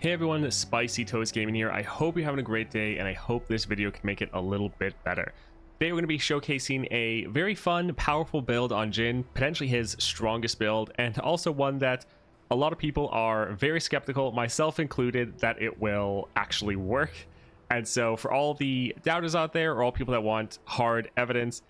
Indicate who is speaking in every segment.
Speaker 1: Hey everyone, Spicy Toast Gaming here. I hope you're having a great day, and I hope this video can make it a little bit better. Today we're going to be showcasing a very fun, powerful build on Jhin, potentially his strongest build, and also one that a lot of people are very skeptical, myself included, that it will actually work. And so for all the doubters out there, or all people that want hard evidence,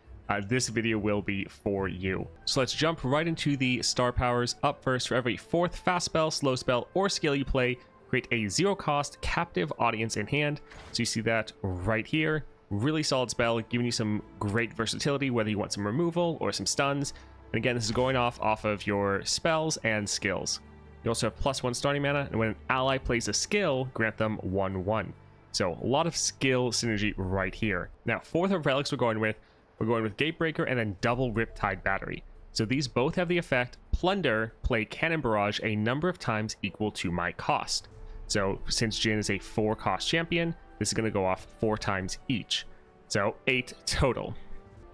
Speaker 1: this video will be for you. So let's jump right into the star powers. Up first, for every 4th fast spell, slow spell, or skill you play, create a 0-cost captive audience in hand. So you see that right here. Really solid spell, giving you some great versatility, whether you want some removal or some stuns. And again, this is going off of your spells and skills. You also have +1 starting mana, and when an ally plays a skill, grant them 1/1. So a lot of skill synergy right here. Now, 4th of relics we're going with Gatebreaker and then double Riptide Battery. So these both have the effect, Plunder, play Cannon Barrage a number of times equal to my cost. So since Jhin is a 4-cost champion, this is going to go off 4 times each. So 8 total.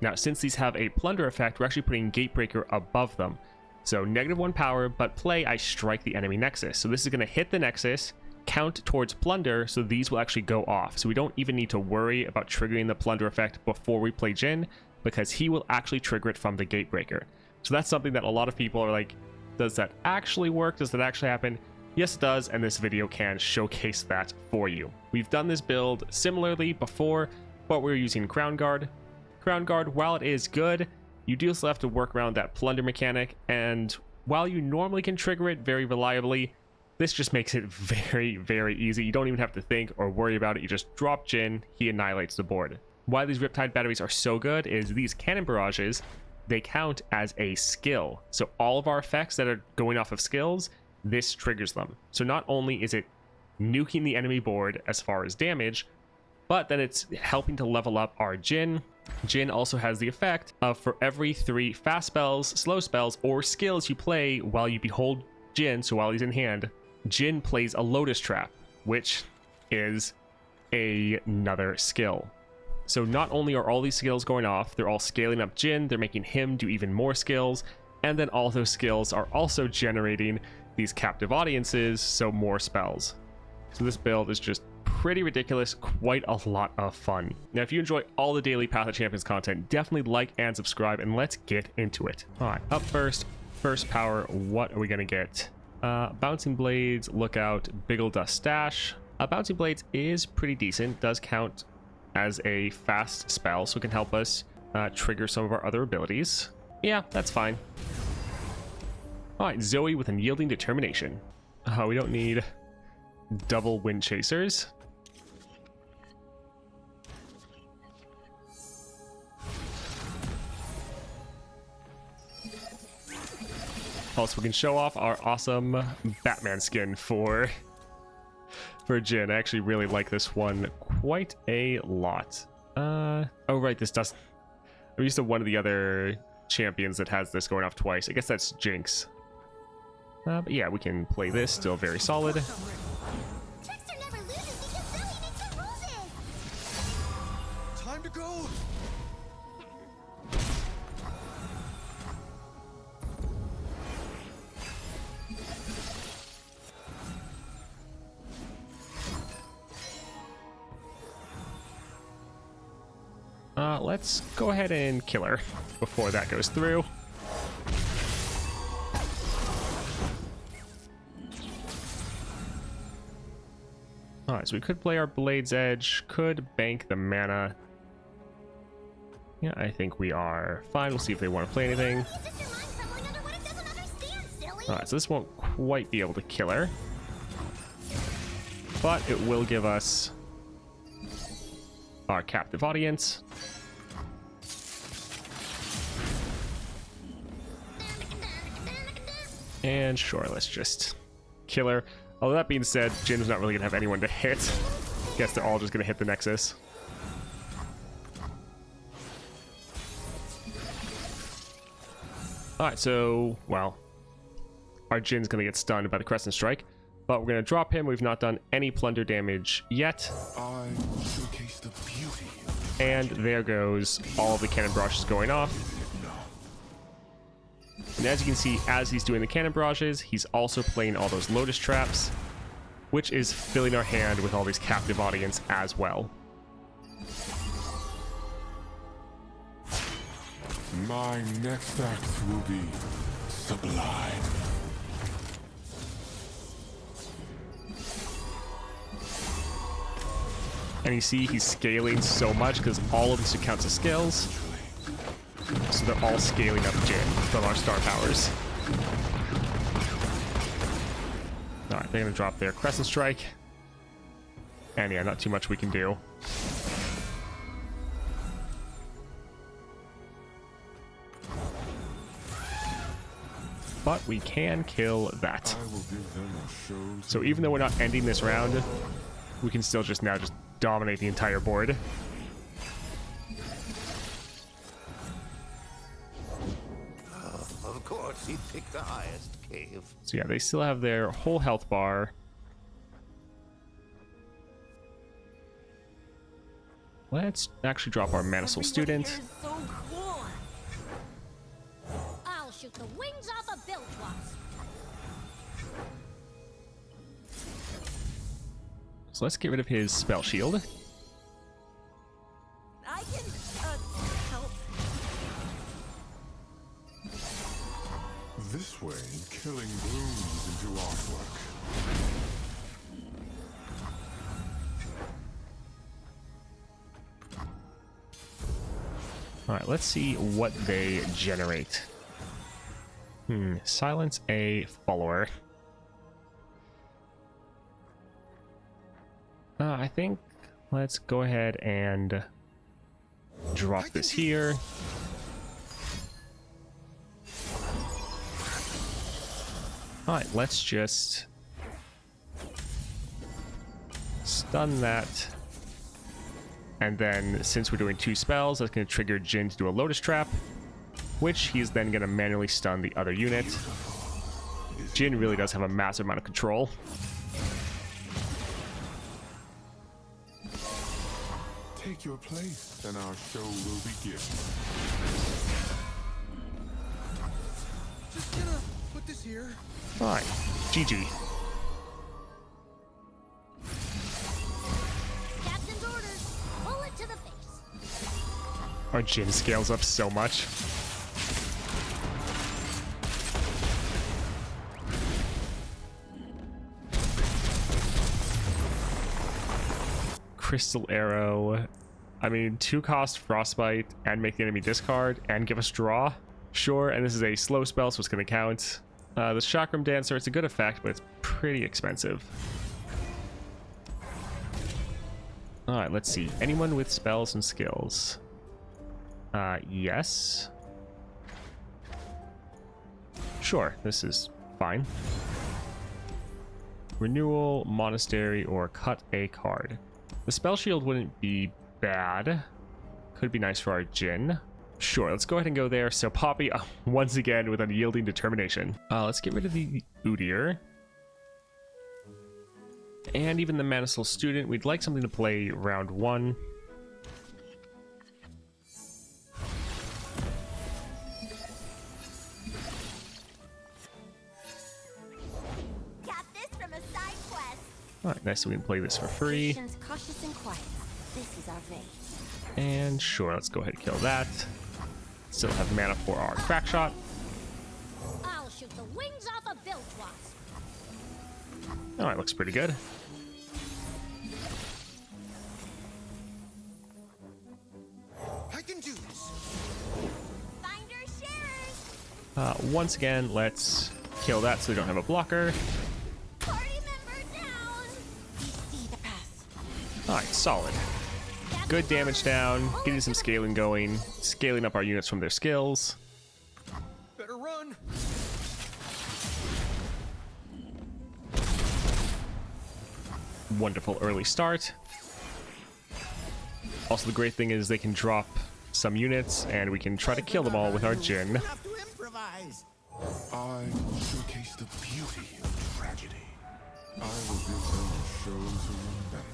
Speaker 1: Now, since these have a Plunder effect, we're actually putting Gatebreaker above them. So -1 power, but play I strike the enemy nexus. So this is going to hit the nexus, count towards Plunder, so these will actually go off. So we don't even need to worry about triggering the Plunder effect before we play Jhin, because he will actually trigger it from the Gatebreaker. So that's something that a lot of people are like, does that actually work? Does that actually happen? Yes, it does, and this video can showcase that for you. We've done this build similarly before, but we're using Crown Guard. Crown Guard, while it is good, you do still have to work around that Plunder mechanic, and while you normally can trigger it very reliably, this just makes it very, very easy. You don't even have to think or worry about it. You just drop Jhin, he annihilates the board. Why these Riptide Batteries are so good is these Cannon Barrages, they count as a skill. So all of our effects that are going off of skills, this triggers them. So not only is it nuking the enemy board as far as damage, but then it's helping to level up our Jhin. Jhin also has the effect of, for every 3 fast spells, slow spells, or skills you play while you behold Jhin, so while he's in hand, Jhin plays a Lotus Trap, which is another skill. So not only are all these skills going off, they're all scaling up Jhin, they're making him do even more skills, and then all those skills are also generating these captive audiences, so more spells. So this build is just pretty ridiculous, quite a lot of fun. Now, if you enjoy all the daily Path of Champions content, definitely like and subscribe, and let's get into it. All right, up first power, what are we gonna get? Bouncing Blades, Lookout, Biggle Dust Stash. Bouncing Blades is pretty decent, does count as a fast spell, so it can help us trigger some of our other abilities. Yeah, that's fine. Alright, Zoe with Unyielding Determination. We don't need double Wind Chasers. Also, we can show off our awesome Batman skin for Jhin. I actually really like this one quite a lot. Oh right, this doesn't... I'm used to one of the other champions that has this going off twice. I guess that's Jinx. But yeah, we can play this, still very solid.
Speaker 2: Time to go.
Speaker 1: Let's go ahead and kill her before that goes through. Alright, so we could play our Blade's Edge, could bank the mana. Yeah, I think we are fine. We'll see if they want to play anything. Alright, so this won't quite be able to kill her, but it will give us our captive audience. And sure, let's just kill her. Although that being said, Jhin's not really going to have anyone to hit. Guess they're all just going to hit the Nexus. Alright, so, well, our Jhin's going to get stunned by the Crescent Strike. But we're going to drop him. We've not done any Plunder damage yet.
Speaker 2: I showcase the beauty.
Speaker 1: And there goes all of the Cannon Barrages going off. And as you can see, as he's doing the Cannon Barrages, he's also playing all those Lotus Traps. which is filling our hand with all these captive audience as well.
Speaker 2: My next act will be sublime.
Speaker 1: And you see he's scaling so much because all of these counts as skills. So they're all scaling up Jhin from our star powers. Alright, they're going to drop their Crescent Strike. And yeah, not too much we can do. But we can kill that.
Speaker 2: I will give them a show.
Speaker 1: So even though we're not ending this round, we can still just dominate the entire board.
Speaker 3: Of course, he picked the highest cave.
Speaker 1: So yeah, they still have their whole health bar. Let's actually drop our Mana Soul Student.
Speaker 4: Here is so cool. I'll shoot the wings off a bilge wasp.
Speaker 1: So let's get rid of his spell shield.
Speaker 4: I can help.
Speaker 2: This way, killing blooms into artwork.
Speaker 1: Alright, let's see what they generate. Silence a follower. I think let's go ahead and drop this here. Alright, let's just stun that. And then, since we're doing 2 spells, that's going to trigger Jhin to do a Lotus Trap, which he's then going to manually stun the other unit. Jhin really does have a massive amount of control.
Speaker 2: Take your place, and our show will begin. Just gonna put this here.
Speaker 1: Alright, GG.
Speaker 4: Captain's orders. Bullet to the face.
Speaker 1: Our Jhin scales up so much. Crystal Arrow. I mean, 2-cost Frostbite and make the enemy discard and give us draw. Sure, and this is a slow spell, so it's going to count. The Chakram Dancer, it's a good effect, but it's pretty expensive. Alright, let's see. Anyone with spells and skills? Yes. Sure, this is fine. Renewal, Monastery, or cut a card. The spell shield wouldn't be bad. Could be nice for our Jhin. Sure, let's go ahead and go there. So Poppy, once again, with unyielding determination. Let's get rid of the Udyr. And even the Mana Soul Student. We'd like something to play round 1.
Speaker 4: Got this from a side quest.
Speaker 1: Alright, nice, so we can play this for free.
Speaker 4: Patience, cautious, and quiet. This is our vein.
Speaker 1: And sure, let's go ahead and kill that. Still have mana for our crack shot.
Speaker 4: I'll shoot the wings off a bilge wasp.
Speaker 1: Alright, looks pretty good.
Speaker 2: I can do this.
Speaker 4: Finder sharers.
Speaker 1: Once again, let's kill that so we don't have a blocker.
Speaker 4: Party member down. We see the path.
Speaker 1: Alright, solid. Good damage down, getting some scaling going, scaling up our units from their skills.
Speaker 2: Better run.
Speaker 1: Wonderful early start. Also, the great thing is they can drop some units and we can try to kill them all with our Jhin.
Speaker 3: Have to improvise.
Speaker 2: I will showcase the beauty of tragedy. I will give them a show to remember.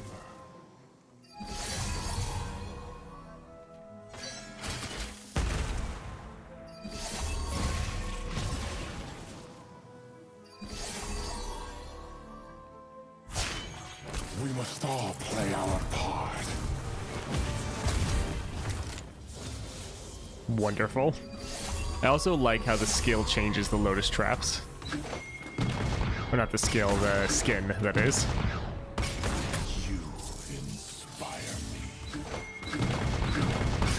Speaker 2: We must all play our part.
Speaker 1: Wonderful. I also like how the skill changes the lotus traps. Or not the skill, the skin, that is.
Speaker 2: You inspire me.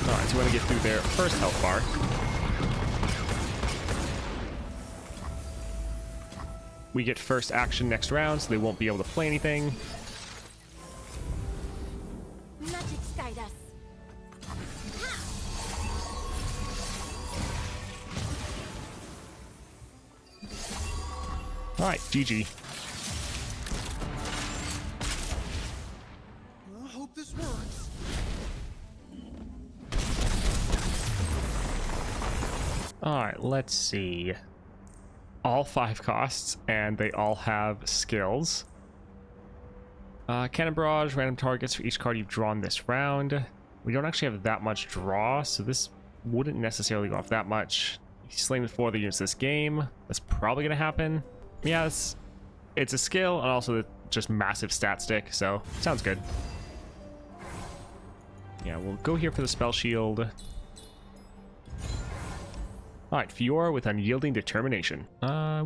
Speaker 1: Alright, so we want to get through their first health bar. We get first action next round, so they won't be able to play anything.
Speaker 4: Magic's guide us.
Speaker 1: Alright, GG.
Speaker 5: I hope this works.
Speaker 1: Alright, let's see. All 5 costs, and they all have skills. Cannon barrage, random targets for each card you've drawn this round. We don't actually have that much draw, so this wouldn't necessarily go off that much. Slaying the 4 other units this game. That's probably going to happen. Yeah, it's a skill, and also just massive stat stick, so sounds good. Yeah, we'll go here for the spell shield. Alright, Fiora with Unyielding Determination.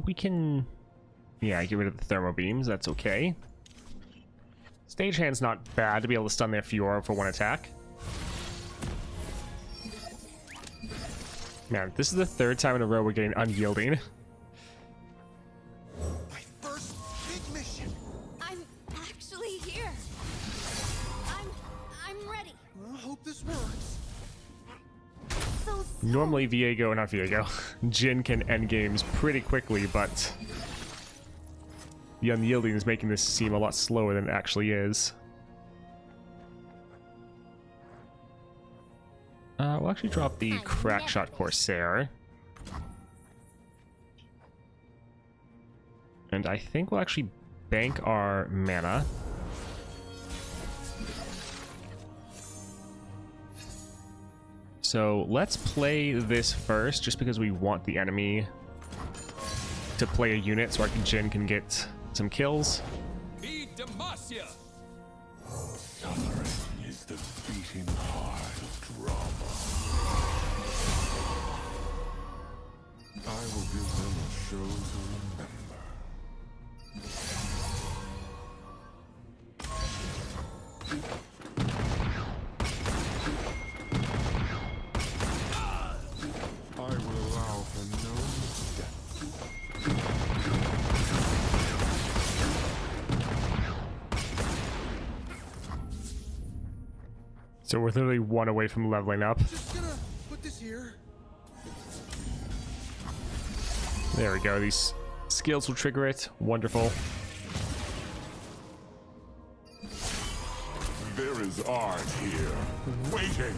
Speaker 1: We can... yeah, get rid of the Thermo Beams, that's okay. Stagehand's not bad to be able to stun their Fiora for 1 attack. Man, this is the 3rd time in a row we're getting Unyielding.
Speaker 5: My first big mission.
Speaker 4: I'm actually here. I'm ready.
Speaker 5: I hope this works.
Speaker 4: So
Speaker 1: Normally not Viego, Jhin can end games pretty quickly, but the Unyielding is making this seem a lot slower than it actually is. We'll actually drop the Crackshot Corsair. And I think we'll actually bank our mana. So let's play this first, just because we want the enemy to play a unit so our Jhin can get some kills.
Speaker 2: Suffering is the beating heart of drama. I will give them a show to remember. I will allow for no missteps.
Speaker 1: So we're literally 1 away from leveling up.
Speaker 5: Just gonna put this here.
Speaker 1: There we go. These skills will trigger it. Wonderful.
Speaker 2: There is art here, waiting.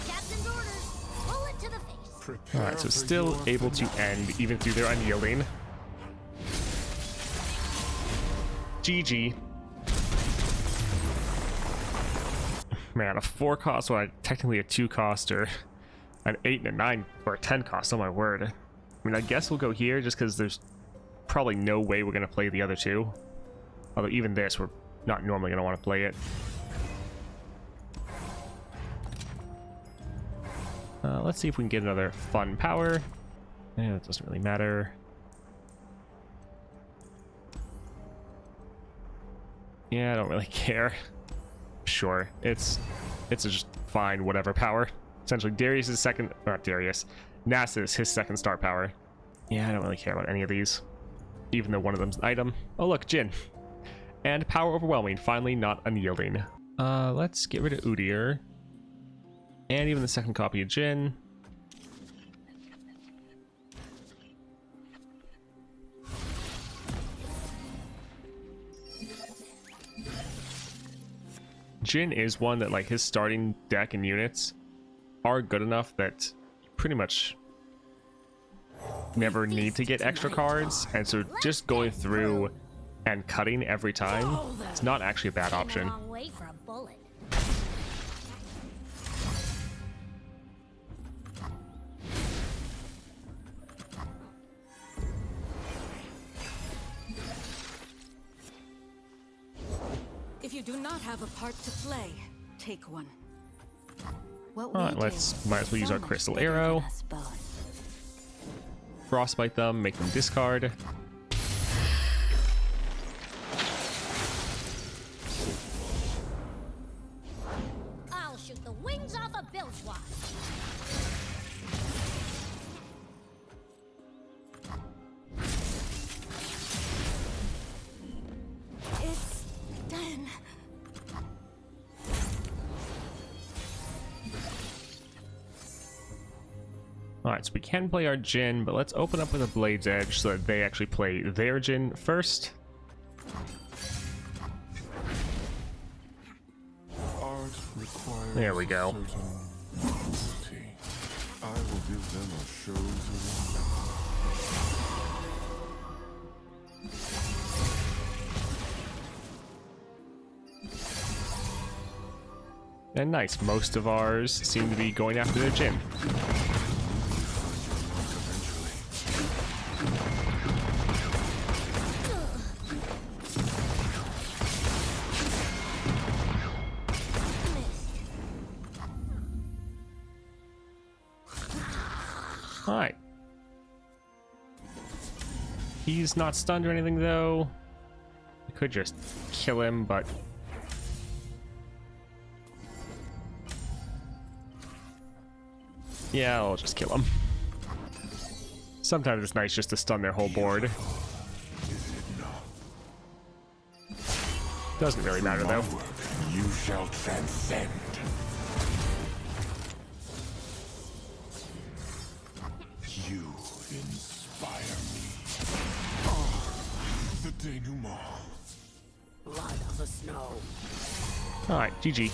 Speaker 4: Captain's orders. Bullet to the face.
Speaker 1: Alright, so still able to end even through their Unyielding. GG. Man, a 4 cost, well, technically a 2 cost, or an 8 and a 9, or a 10 cost, oh my word. I mean, I guess we'll go here just because there's probably no way we're going to play the other 2. Although even this, we're not normally going to want to play it. Let's see if we can get another fun power. Yeah, it doesn't really matter. Yeah, I don't really care. Sure, it's a just fine whatever power. Essentially, Darius is second, not Darius. Nasus, his second star power. Yeah, I don't really care about any of these, even though one of them's an item. Oh look, Jhin. And power overwhelming, finally not unyielding. Let's get rid of Udyr. And even the second copy of Jhin. Jhin is one that, like, his starting deck and units are good enough that you pretty much never need to get extra cards, and so just going through and cutting every time, it's not actually a bad option.
Speaker 4: Came a long way for a bullet.
Speaker 6: you do not have a part to play, take one. What
Speaker 1: Alright, might as well use our crystal arrow. Frostbite them, make them discard.
Speaker 4: I'll shoot the wings off a bilge wasp.
Speaker 6: It's done.
Speaker 1: Alright, so we can play our Jhin, but let's open up with a Blade's Edge so that they actually play their Jhin first.
Speaker 2: Art requires
Speaker 1: There we go.
Speaker 2: a certain beauty. I will give them a show to remember.
Speaker 1: And nice, most of ours seem to be going after their Jhin. Alright. He's not stunned or anything though. I could just kill him, but yeah, I'll just kill him. Sometimes it's nice just to stun their whole board. Doesn't really matter though.
Speaker 2: You shall transcend. You inspire me. The denouement.
Speaker 3: Blood of the snow.
Speaker 1: Alright, GG.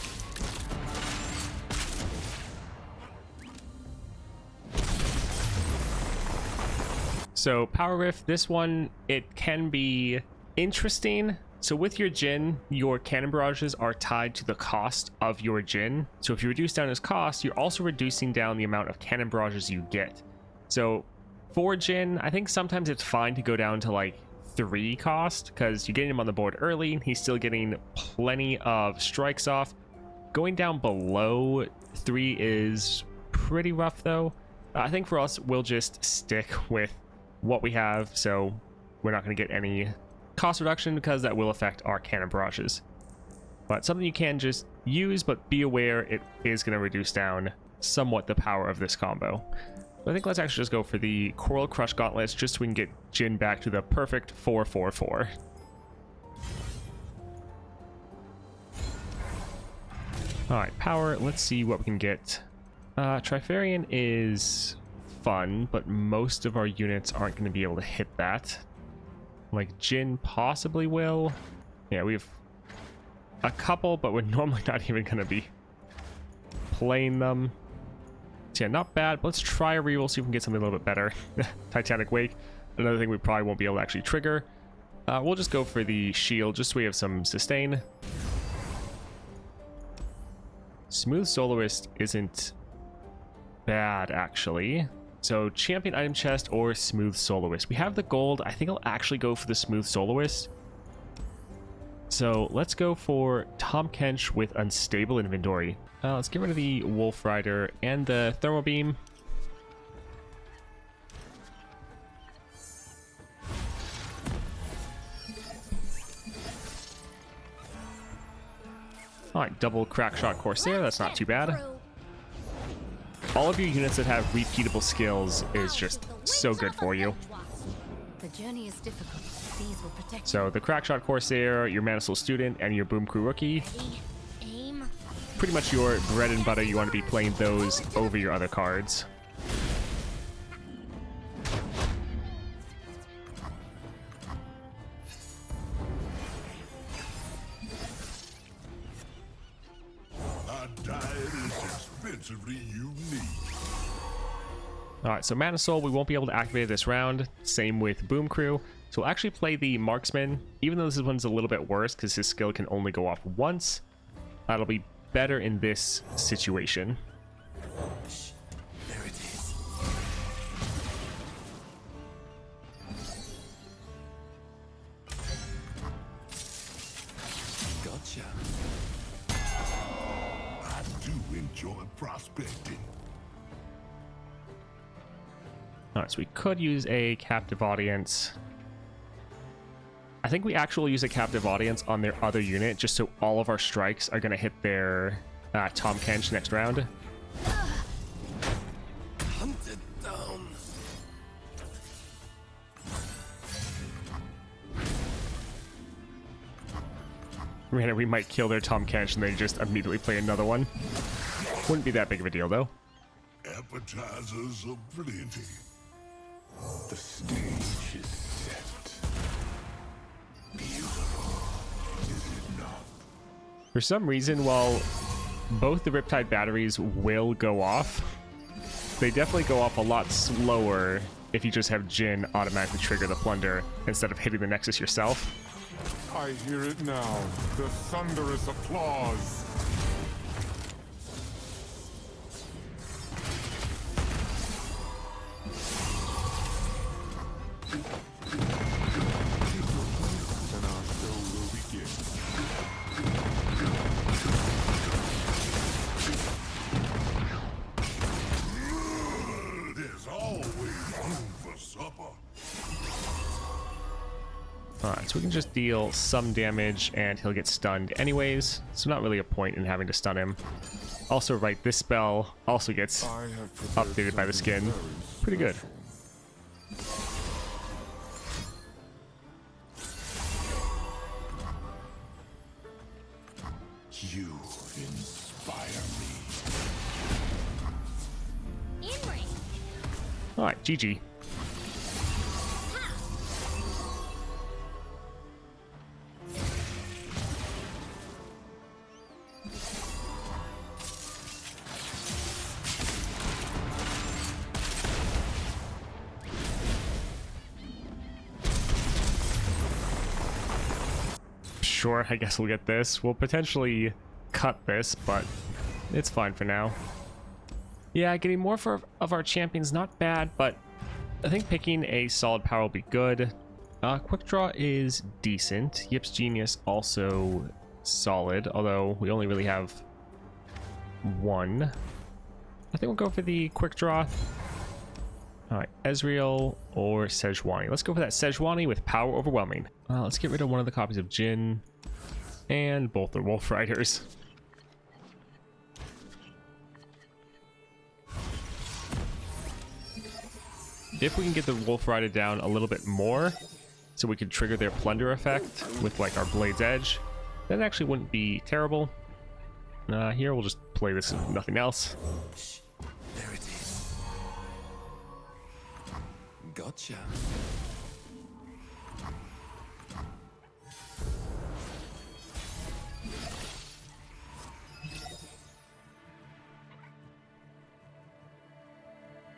Speaker 1: So Power Rift, this one, it can be interesting. So with your Jhin, your cannon barrages are tied to the cost of your Jhin. So if you reduce down his cost, you're also reducing down the amount of cannon barrages you get. So for Jhin, I think sometimes it's fine to go down to like 3 cost because you're getting him on the board early. He's still getting plenty of strikes off. Going down below 3 is pretty rough though. I think for us, we'll just stick with what we have. So we're not going to get any cost reduction because that will affect our cannon barrages. But something you can just use, but be aware it is going to reduce down somewhat the power of this combo. I think let's actually just go for the Coral Crush Gauntlets just so we can get Jhin back to the perfect 4-4-4. Alright, power, let's see what we can get. Trifarian is fun, but most of our units aren't going to be able to hit that. Like Jhin possibly will. Yeah, we have a couple, but we're normally not even going to be playing them. So yeah, not bad. But let's try a reroll, see if we can get something a little bit better. Titanic Wake, another thing we probably won't be able to actually trigger. We'll just go for the shield, just so we have some sustain. Smooth Soloist isn't bad, actually. So Champion Item Chest or Smooth Soloist. We have the gold. I think I'll actually go for the Smooth Soloist. So let's go for Tahm Kench with Unstable Inventory. Let's get rid of the Wolf Rider and the Thermal Beam. Alright, double Crackshot Corsair, that's not too bad. All of your units that have repeatable skills is just so good for you.
Speaker 6: The journey is difficult. These will protect
Speaker 1: So the Crackshot Corsair, your Mana Soul Student, and your Boom Crew Rookie.
Speaker 4: Aim.
Speaker 1: Pretty much your bread and butter. You want to be playing those over your other cards.
Speaker 2: A diet is expensively unique.
Speaker 1: Alright, so Mana Soul, we won't be able to activate it this round. Same with Boom Crew. So we'll actually play the Marksman, even though this one's a little bit worse because his skill can only go off once. That'll be better in this situation.
Speaker 3: There it is. Gotcha.
Speaker 2: enjoy prospecting.
Speaker 1: Alright, so we could use a captive audience. I think we actually use a captive audience on their other unit just so all of our strikes are going to hit their Tahm Kench next round.
Speaker 3: Hunted down.
Speaker 1: Granted, we might kill their Tahm Kench and they just immediately play another one. Wouldn't be that big of a deal though.
Speaker 2: Appetizers of plenty. The stage is set. Beautiful, is it not?
Speaker 1: For some reason, while both the Riptide batteries will go off, they definitely go off a lot slower if you just have Jhin automatically trigger the Plunder instead of hitting the Nexus yourself.
Speaker 2: I hear it now, the thunderous applause. And our show will begin. There's always room for supper.
Speaker 1: Alright, so we can just deal some damage and he'll get stunned anyways, so not really a point in having to stun him. Also, right, this spell also gets
Speaker 2: I have prepared
Speaker 1: updated by the
Speaker 2: something
Speaker 1: skin.
Speaker 2: very
Speaker 1: Pretty good.
Speaker 2: special. You inspire me.
Speaker 4: In range.
Speaker 1: Alright, GG. Sure, I guess we'll get this. We'll potentially cut this, but it's fine for now. Yeah, getting more of our champions not bad, but I think picking a solid power will be good. Quick Draw is decent. Yip's Genius also solid, although we only really have one. I think we'll go for the Quick Draw. Alright, Ezreal or Sejuani. Let's go for that Sejuani with Power Overwhelming. Let's get rid of one of the copies of Jhin and both the Wolf Riders. If we can get the Wolf Rider down a little bit more, so we could trigger their Plunder effect with like our Blade's Edge, that actually wouldn't be terrible. Here we'll just play this with nothing else.
Speaker 3: Shh. There it is. Gotcha.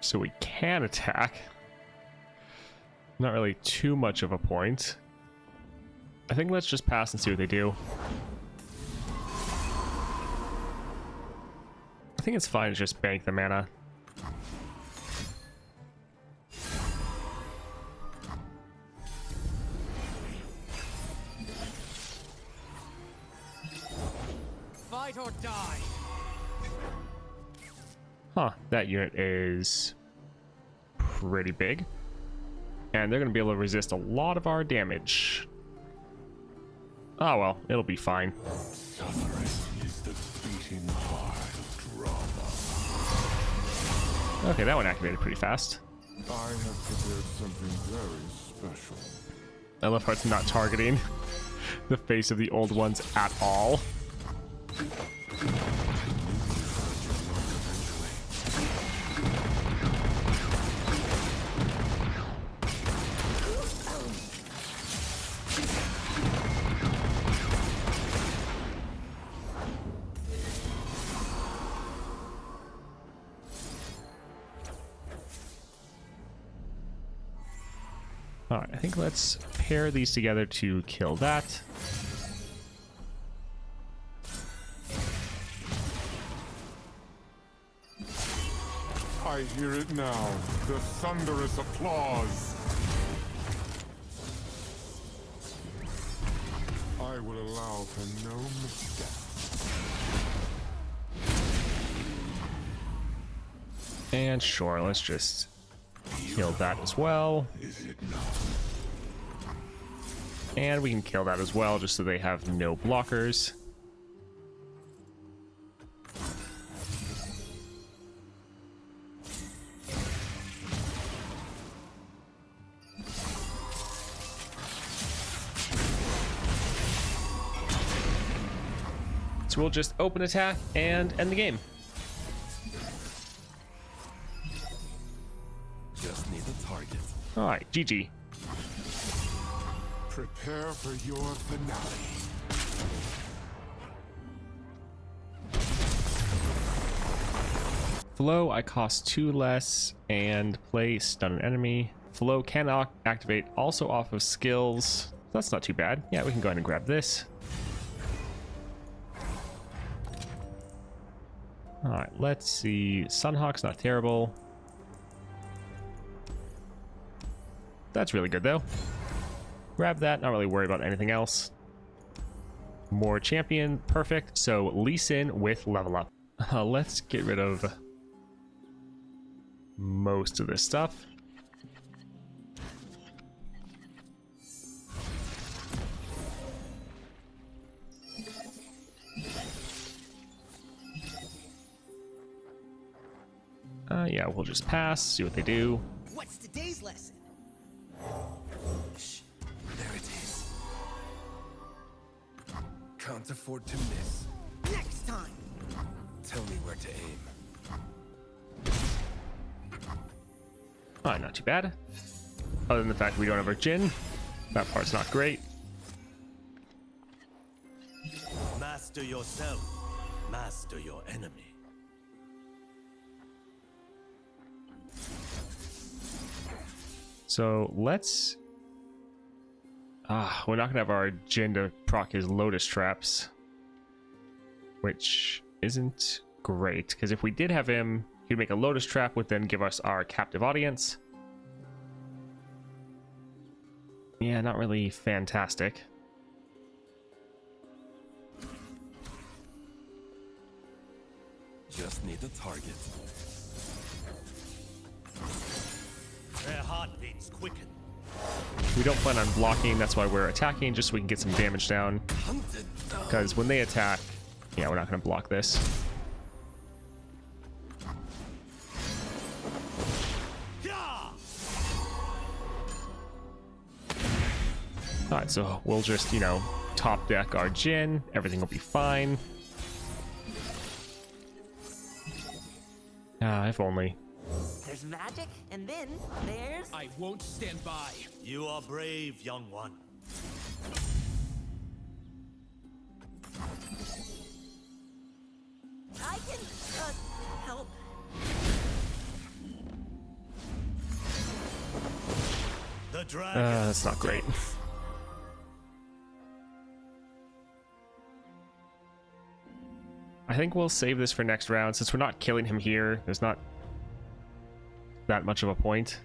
Speaker 1: So we can attack. Not really too much of a point. I think let's just pass and see what they do. I think it's fine to just bank the mana.
Speaker 3: Fight or die.
Speaker 1: Huh, that unit is pretty big. And they're going to be able to resist a lot of our damage. Oh well, it'll be fine.
Speaker 2: Suffering is the beating heart of drama.
Speaker 1: Okay, that one activated pretty fast.
Speaker 2: I have prepared something very special.
Speaker 1: I love how it's not targeting the face of the old ones at all. Alright, I think let's pair these together to kill that.
Speaker 2: I hear it now, the thunderous applause. I will allow for no missteps.
Speaker 1: And sure, let's just kill that as well.
Speaker 2: Is it not?
Speaker 1: And we can kill that as well, just so they have no blockers. So we'll just open attack and end the game.
Speaker 3: Just need a target.
Speaker 1: All right, GG.
Speaker 2: Prepare for your finale.
Speaker 1: Flow, I cost 2 less and play stun an enemy. Flow can activate also off of skills. That's not too bad. Yeah, we can go ahead and grab this. All right, let's see. Sunhawk's not terrible. That's really good though. Grab that, not really worried about anything else. More champion, perfect. So Lee Sin with level up. Let's get rid of most of this stuff. Yeah, we'll just pass, see what they do.
Speaker 5: What's today's lesson?
Speaker 3: Shh. There it is. Can't afford to miss.
Speaker 5: Next time.
Speaker 3: Tell me where to aim.
Speaker 1: Alright, not too bad. Other than the fact we don't have our Jhin. That part's not great.
Speaker 7: Master yourself, master your enemy.
Speaker 1: So let's... we're not gonna have our Jhin to proc his Lotus Traps. Which isn't great, because if we did have him, he'd make a Lotus Trap, would then give us our captive audience. Yeah, not really fantastic.
Speaker 3: Just need a target.
Speaker 7: Their heartbeats quicken.
Speaker 1: We don't plan on blocking, that's why we're attacking, just so we can get some damage down.
Speaker 3: Hunted down.
Speaker 1: Because when they attack, yeah, we're not going to block this. Alright, so we'll just, you know, top deck our Jhin. Everything will be fine. If only.
Speaker 8: There's magic, and then there's...
Speaker 5: I won't stand by.
Speaker 7: You are brave, young one.
Speaker 8: I can, help.
Speaker 7: The dragon.
Speaker 1: That's not great. I think we'll save this for next round. Since we're not killing him here, there's not that much of a point.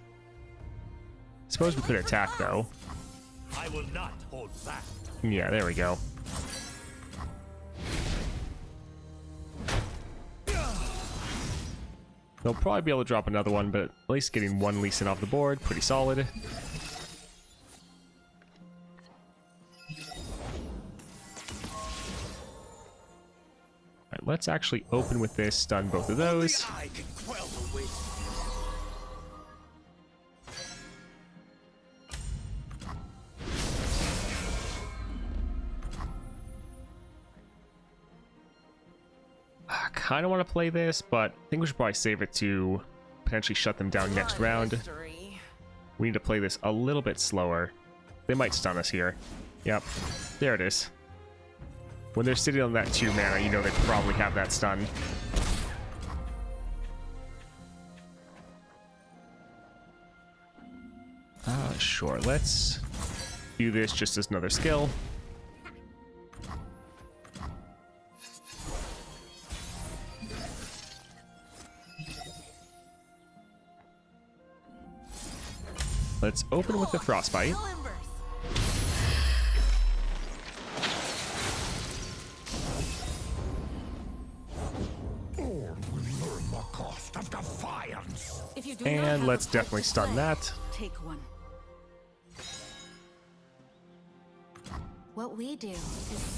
Speaker 1: Suppose we could attack, though.
Speaker 7: I will not hold back.
Speaker 1: Yeah, there we go. They'll probably be able to drop another one, but at least getting one Lee Sin off the board, pretty solid. Alright, let's actually open with this, stun both of those.
Speaker 3: I can quell the wind.
Speaker 1: I kind of want to play this, but I think we should probably save it to potentially shut them down next round.
Speaker 8: Mystery.
Speaker 1: We need to play this a little bit slower. They might stun us here. Yep, there it is. When they're sitting on that 2 mana, you know they probably have that stun. Sure, let's do this just as another skill. Let's open with the Frostbite.
Speaker 8: Full embers.
Speaker 2: All will learn the cost of defiance.
Speaker 6: Do not
Speaker 1: And
Speaker 6: have
Speaker 1: let's
Speaker 6: a part
Speaker 1: definitely
Speaker 6: to
Speaker 1: stun
Speaker 6: play.
Speaker 1: that.
Speaker 6: Take one.
Speaker 9: What we do is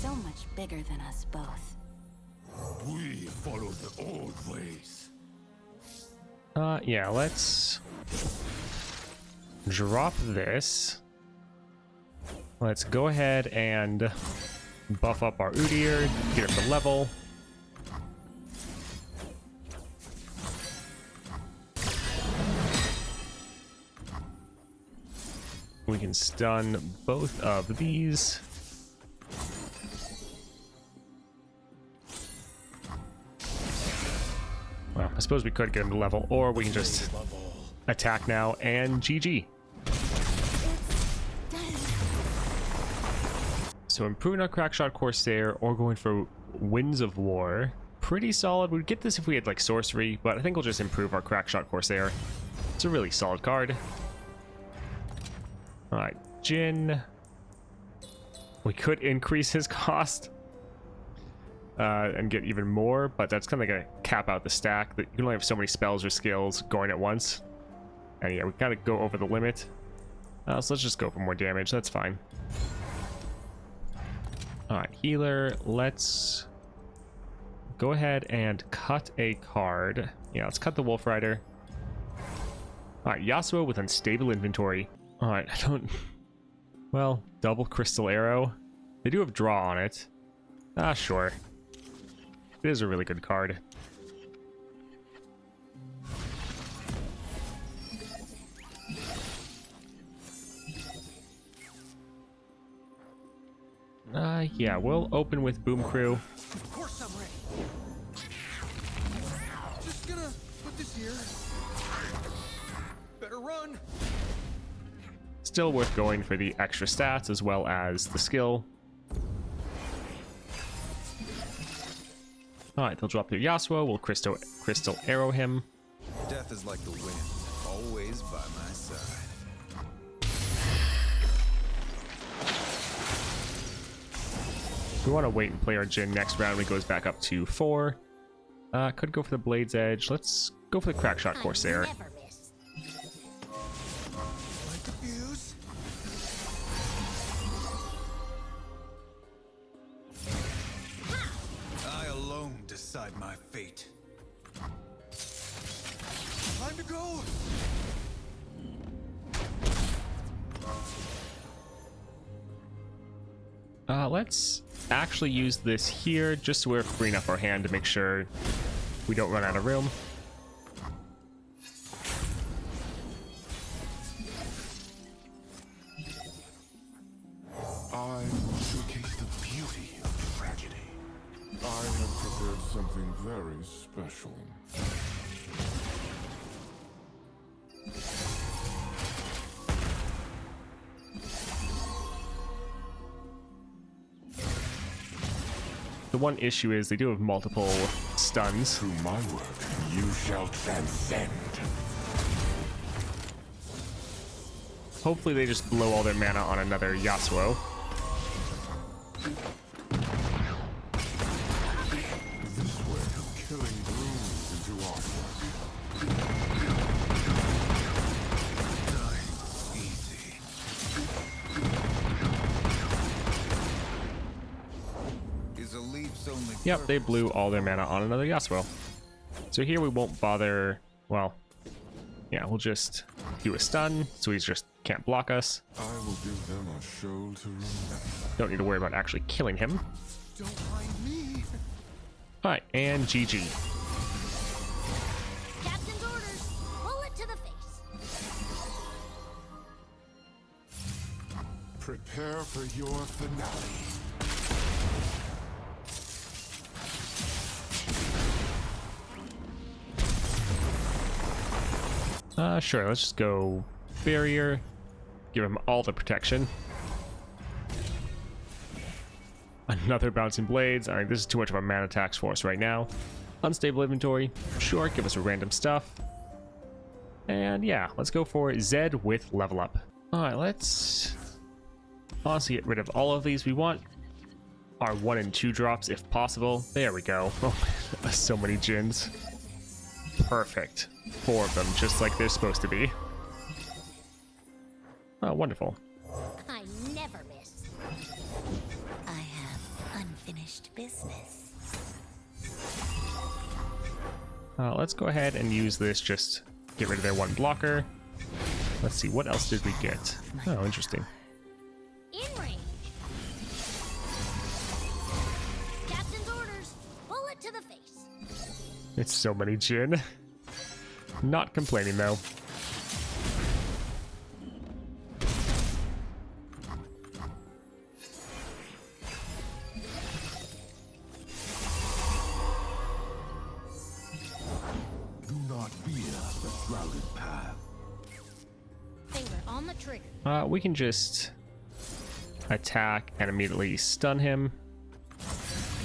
Speaker 9: so much bigger than us both.
Speaker 2: We follow the old ways.
Speaker 1: Yeah, let's drop this. Let's go ahead and buff up our Udyr, get up to level. We can stun both of these. Well, I suppose we could get him to level, or we can just attack now and GG. So improving our Crackshot Corsair or going for Winds of War. Pretty solid. We'd get this if we had like sorcery, but I think we'll just improve our Crackshot Corsair. It's a really solid card. Alright, Jhin. We could increase his cost and get even more, but that's kind of gonna cap out the stack. That you can only have so many spells or skills going at once. And yeah, we kind of go over the limit. So let's just go for more damage. That's fine. Alright, healer. Let's go ahead and cut a card. Yeah, let's cut the Wolf Rider. Alright, Yasuo with unstable inventory. Alright, I don't... Well, double Crystal Arrow. They do have draw on it. Ah, sure. It is a really good card. Yeah, we'll open with Boom Crew.
Speaker 5: Of course I'm ready. Just gonna put this here. Better run.
Speaker 1: Still worth going for the extra stats as well as the skill. Alright, they'll drop their Yasuo. We'll Crystal Arrow him.
Speaker 3: Death is like the wind, always by my side.
Speaker 1: We want to wait and play our Jhin next round when he goes back up to 4. Could go for the Blade's Edge. Let's go for the Crackshot Corsair.
Speaker 4: Never miss.
Speaker 5: Like the fuse.
Speaker 3: I alone decide my fate.
Speaker 5: Time to go.
Speaker 1: Let's actually use this here just so we're freeing up our hand to make sure we don't run out of room.
Speaker 2: I will showcase the beauty of tragedy. I have prepared something very special.
Speaker 1: The one issue is they do have multiple stuns.
Speaker 2: Through my work, you shall transcend.
Speaker 1: Hopefully they just blow all their mana on another Yasuo.
Speaker 2: This way, killing blooms into artwork.
Speaker 3: Dying easy. Is a leaf's only
Speaker 1: Yep, they blew all their mana on another Yasuo. So here we won't bother, well, yeah, we'll just do a stun, so he just can't block us.
Speaker 2: I will give them a show to remember.
Speaker 1: Don't need to worry about actually killing him.
Speaker 5: Don't mind me.
Speaker 1: Alright, and GG.
Speaker 4: Captain's orders. Bullet to the face.
Speaker 2: Prepare for your finale.
Speaker 1: Sure, let's just go barrier. Give him all the protection. Another bouncing blades. Alright, this is too much of a mana tax for us right now. Unstable inventory. Sure, give us a random stuff. And yeah, let's go for Zed with level up. Alright, let's honestly get rid of all of these. We want our 1 and 2 drops if possible. There we go. Oh, so many Jhins. perfect. 4 of them, just like they're supposed to be. Oh, wonderful.
Speaker 4: I never miss.
Speaker 9: I have unfinished business.
Speaker 1: Let's go ahead and use this, just get rid of their 1 blocker. Let's see, what else did we get? Oh, interesting.
Speaker 4: In range. Captain's orders. Bullet to the face.
Speaker 1: It's so many Jhin. Not complaining though.
Speaker 2: Do not fear the shrouded path.
Speaker 4: Finger on the trigger.
Speaker 1: We can just attack and immediately stun him.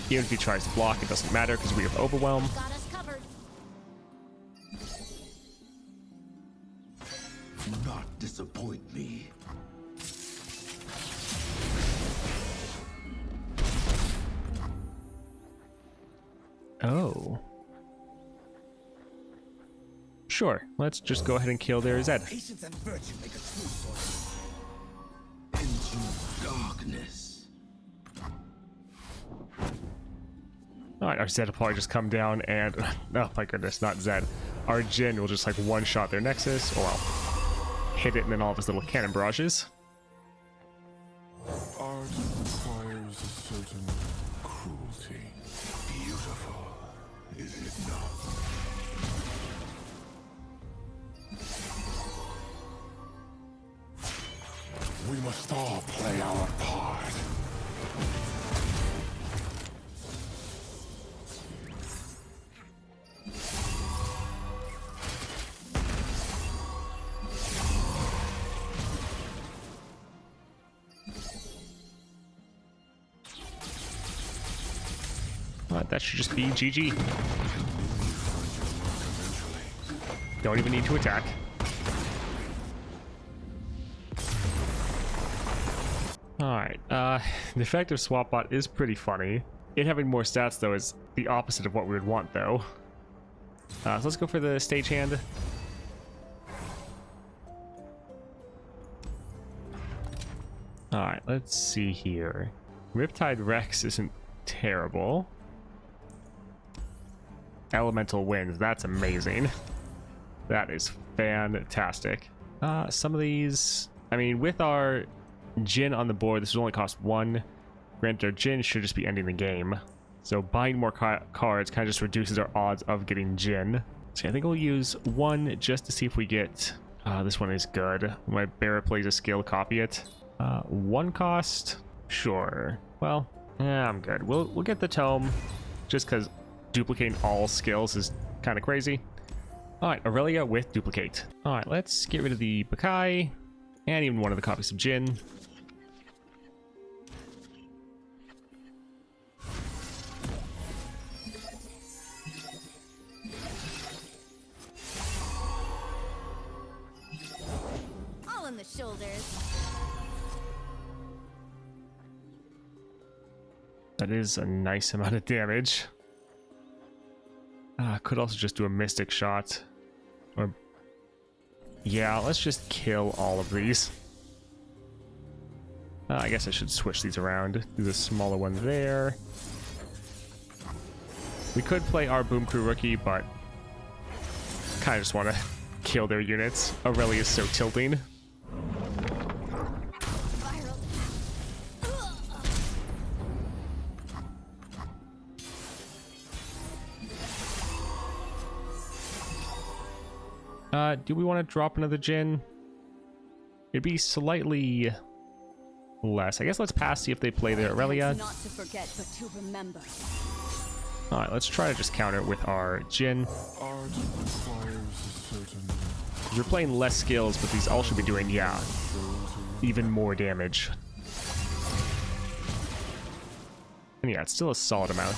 Speaker 1: Even if he tries to block, it doesn't matter because we have overwhelm.
Speaker 4: Got us covered.
Speaker 2: Do not disappoint me.
Speaker 1: Oh. Sure, let's just go ahead and kill their Zed.
Speaker 5: Patience and virtue make a true sword.
Speaker 2: Into darkness.
Speaker 1: Alright, our Zed will probably just come down and... oh my goodness, not Zed. Our Jhin will just like one-shot their Nexus, or well, hit it and then all of his little cannon barrages.
Speaker 2: Art requires a certain cruelty. Beautiful, is it not? We must all play our part.
Speaker 1: That should just be GG. Don't even need to attack. Alright, the effective swap bot is pretty funny. It having more stats, though, is the opposite of what we would want, though. So let's go for the stagehand. Alright, let's see here. Riptide Rex isn't terrible. Elemental Winds, that's amazing. That is fantastic. Some of these, I mean, with our Jhin on the board, this will only cost 1. Granted, our Jhin should just be ending the game. So buying more cards kind of just reduces our odds of getting Jhin. So I think we'll use 1 just to see if we get... this one is good. My Barra plays a skill, copy it. 1 cost? Sure. Well, yeah, I'm good. We'll get the tome, just because duplicating all skills is kind of crazy. Alright, Aurelia with duplicate. Alright, let's get rid of the Bakai, and even one of the copies of Jhin.
Speaker 9: All in the shoulders.
Speaker 1: That is a nice amount of damage. Could also just do a Mystic Shot. Or... yeah, let's just kill all of these. I guess I should switch these around. Do the smaller one there. We could play our Boom Crew rookie, but... kind of just want to kill their units. Aurelia is so tilting. Do we want to drop another Jhin? It'd be slightly less. I guess let's pass, see if they play their Irelia.
Speaker 6: Not to forget, but to remember.
Speaker 1: Alright, let's try to just counter it with our Jhin.
Speaker 2: Art requires a certain...
Speaker 1: We're playing less skills, but these all should be doing, yeah, even more damage. And yeah, it's still a solid amount.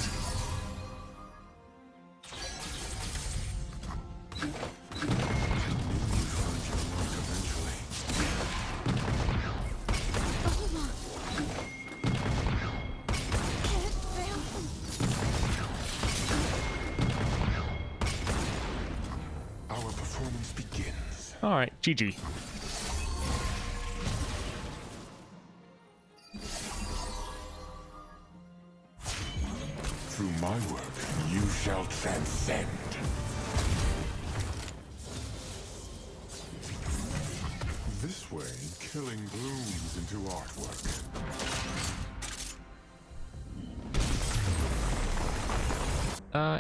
Speaker 1: All right, GG.
Speaker 2: Through my work, you shall transcend. This way, killing blooms into artwork.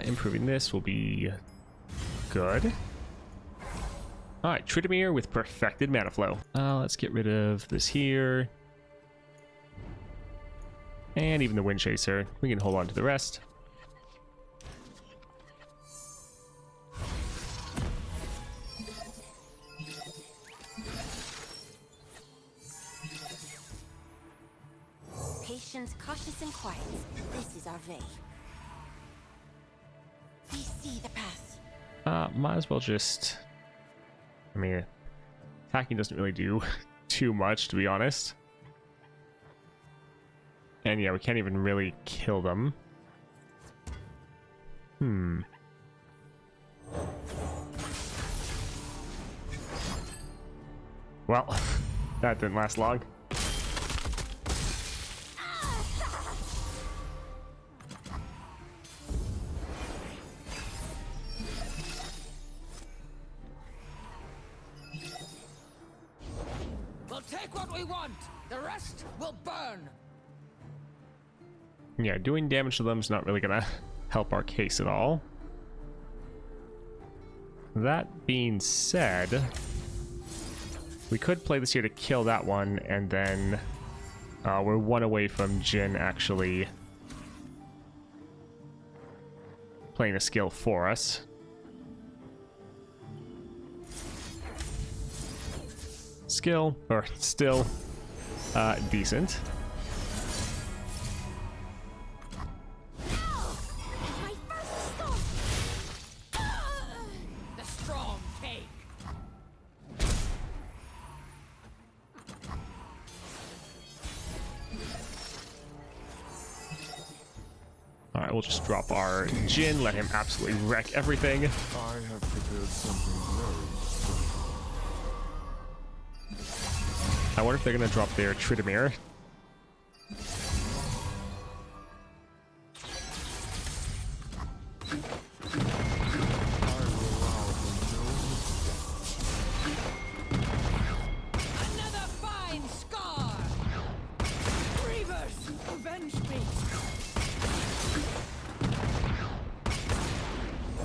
Speaker 1: Improving this will be good. All right, Tryndamere with perfected mana flow. Let's get rid of this here. And even the Wind Chaser. We can hold on to the rest.
Speaker 9: Patience, cautious, and quiet. This is our way. We see the path.
Speaker 1: Might as well just... I mean, attacking doesn't really do too much, to be honest. And yeah, we can't even really kill them. Well, that didn't last long.
Speaker 5: We'll take what we want. The rest will burn.
Speaker 1: Yeah, doing damage to them is not really gonna help our case at all. That being said, we could play this here to kill that one, and then we're one away from Jhin actually playing a skill for us. Skill, or still decent.
Speaker 4: My first stop!
Speaker 5: The strong take.
Speaker 1: Alright, we'll just drop our Jhin, let him absolutely wreck everything.
Speaker 2: I have prepared something very special.
Speaker 1: I wonder if they're gonna drop their Tryndamere.
Speaker 5: Another fine scar. Grievous, avenge me.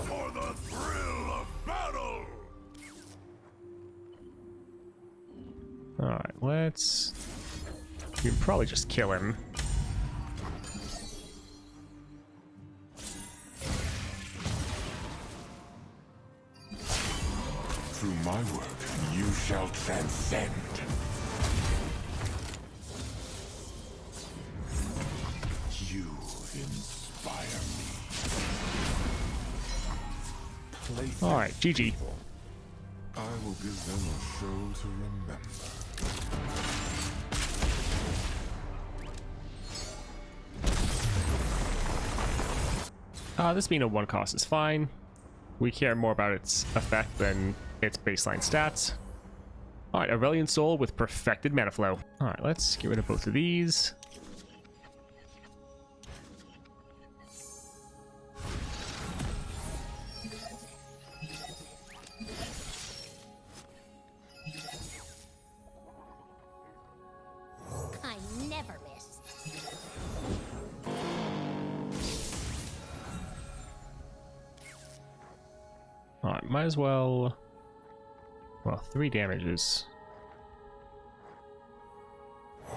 Speaker 2: For the thrill of battle!
Speaker 1: Alright, let's... We can probably just kill him.
Speaker 2: Through my work, you shall transcend. You inspire me. Playthings
Speaker 1: Alright, GG.
Speaker 2: I will give them a show to remember.
Speaker 1: This being a one cost is fine. We care more about its effect than its baseline stats. Alright, Aurelion Sol with perfected mana flow. Alright, let's get rid of both of these.
Speaker 4: I never miss.
Speaker 1: Alright, might as well... Well, 3 damage is...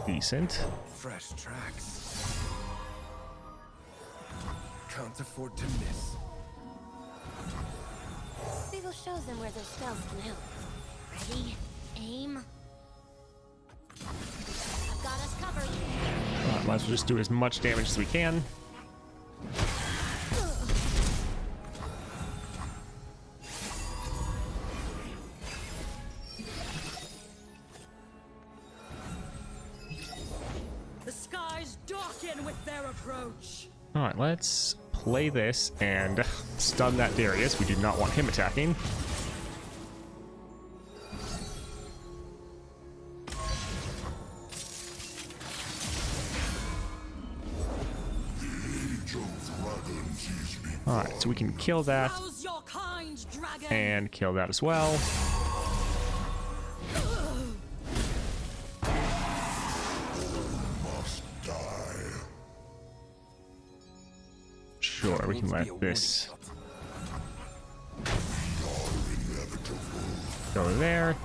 Speaker 1: decent.
Speaker 3: Fresh tracks. Can't afford to miss.
Speaker 4: We will show them where their spells can help. Ready? Aim. I've got us covered.
Speaker 1: Alright, might as well just do as much damage as we can.
Speaker 5: The skies darken with their approach.
Speaker 1: Alright, let's play this and stun that Darius. We do not want him attacking. Alright, so we can kill that
Speaker 5: Rouse your kind, dragon.
Speaker 1: and kill that as well. Sure, we can let this go there.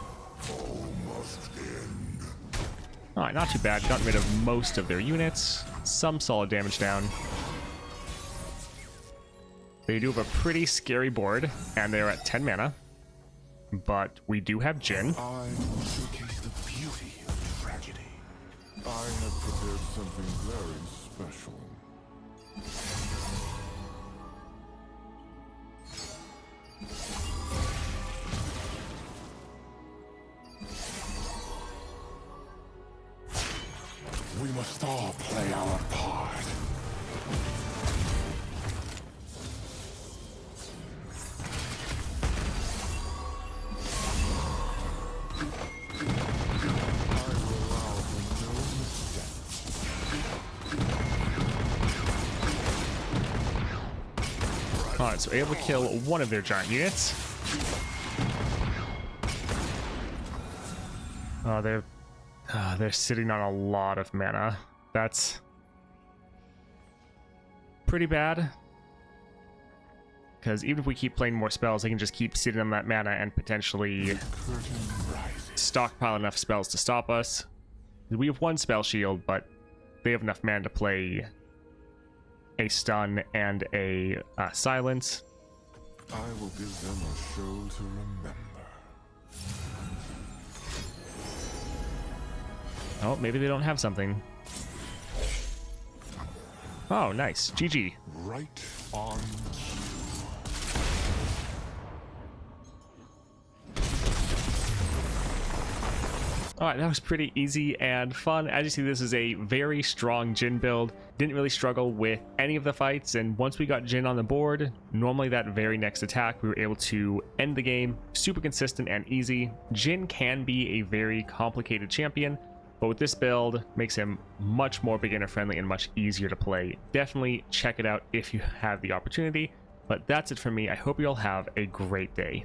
Speaker 1: Alright, not too bad. Got rid of most of their units. Some solid damage down. They do have a pretty scary board, and they're at 10 mana. But we do have Jhin.
Speaker 2: I will showcase the beauty of tragedy. I have prepared something very special. We must all play our part.
Speaker 1: Alright, so able to kill one of their giant units. Oh, they're sitting on a lot of mana. That's pretty bad. Because even if we keep playing more spells, they can just keep sitting on that mana and potentially stockpile enough spells to stop us. We have one spell shield, but they have enough mana to play a stun and a silence.
Speaker 2: I will give them a show to remember.
Speaker 1: Oh, maybe they don't have something. Oh, nice. GG.
Speaker 2: Right on cue.
Speaker 1: Alright, that was pretty easy and fun. As you see, this is a very strong Jhin build. Didn't really struggle with any of the fights, and once we got Jhin on the board, normally that very next attack, we were able to end the game. Super consistent and easy. Jhin can be a very complicated champion, but with this build, makes him much more beginner friendly and much easier to play. Definitely check it out if you have the opportunity. But that's it for me. I hope you all have a great day.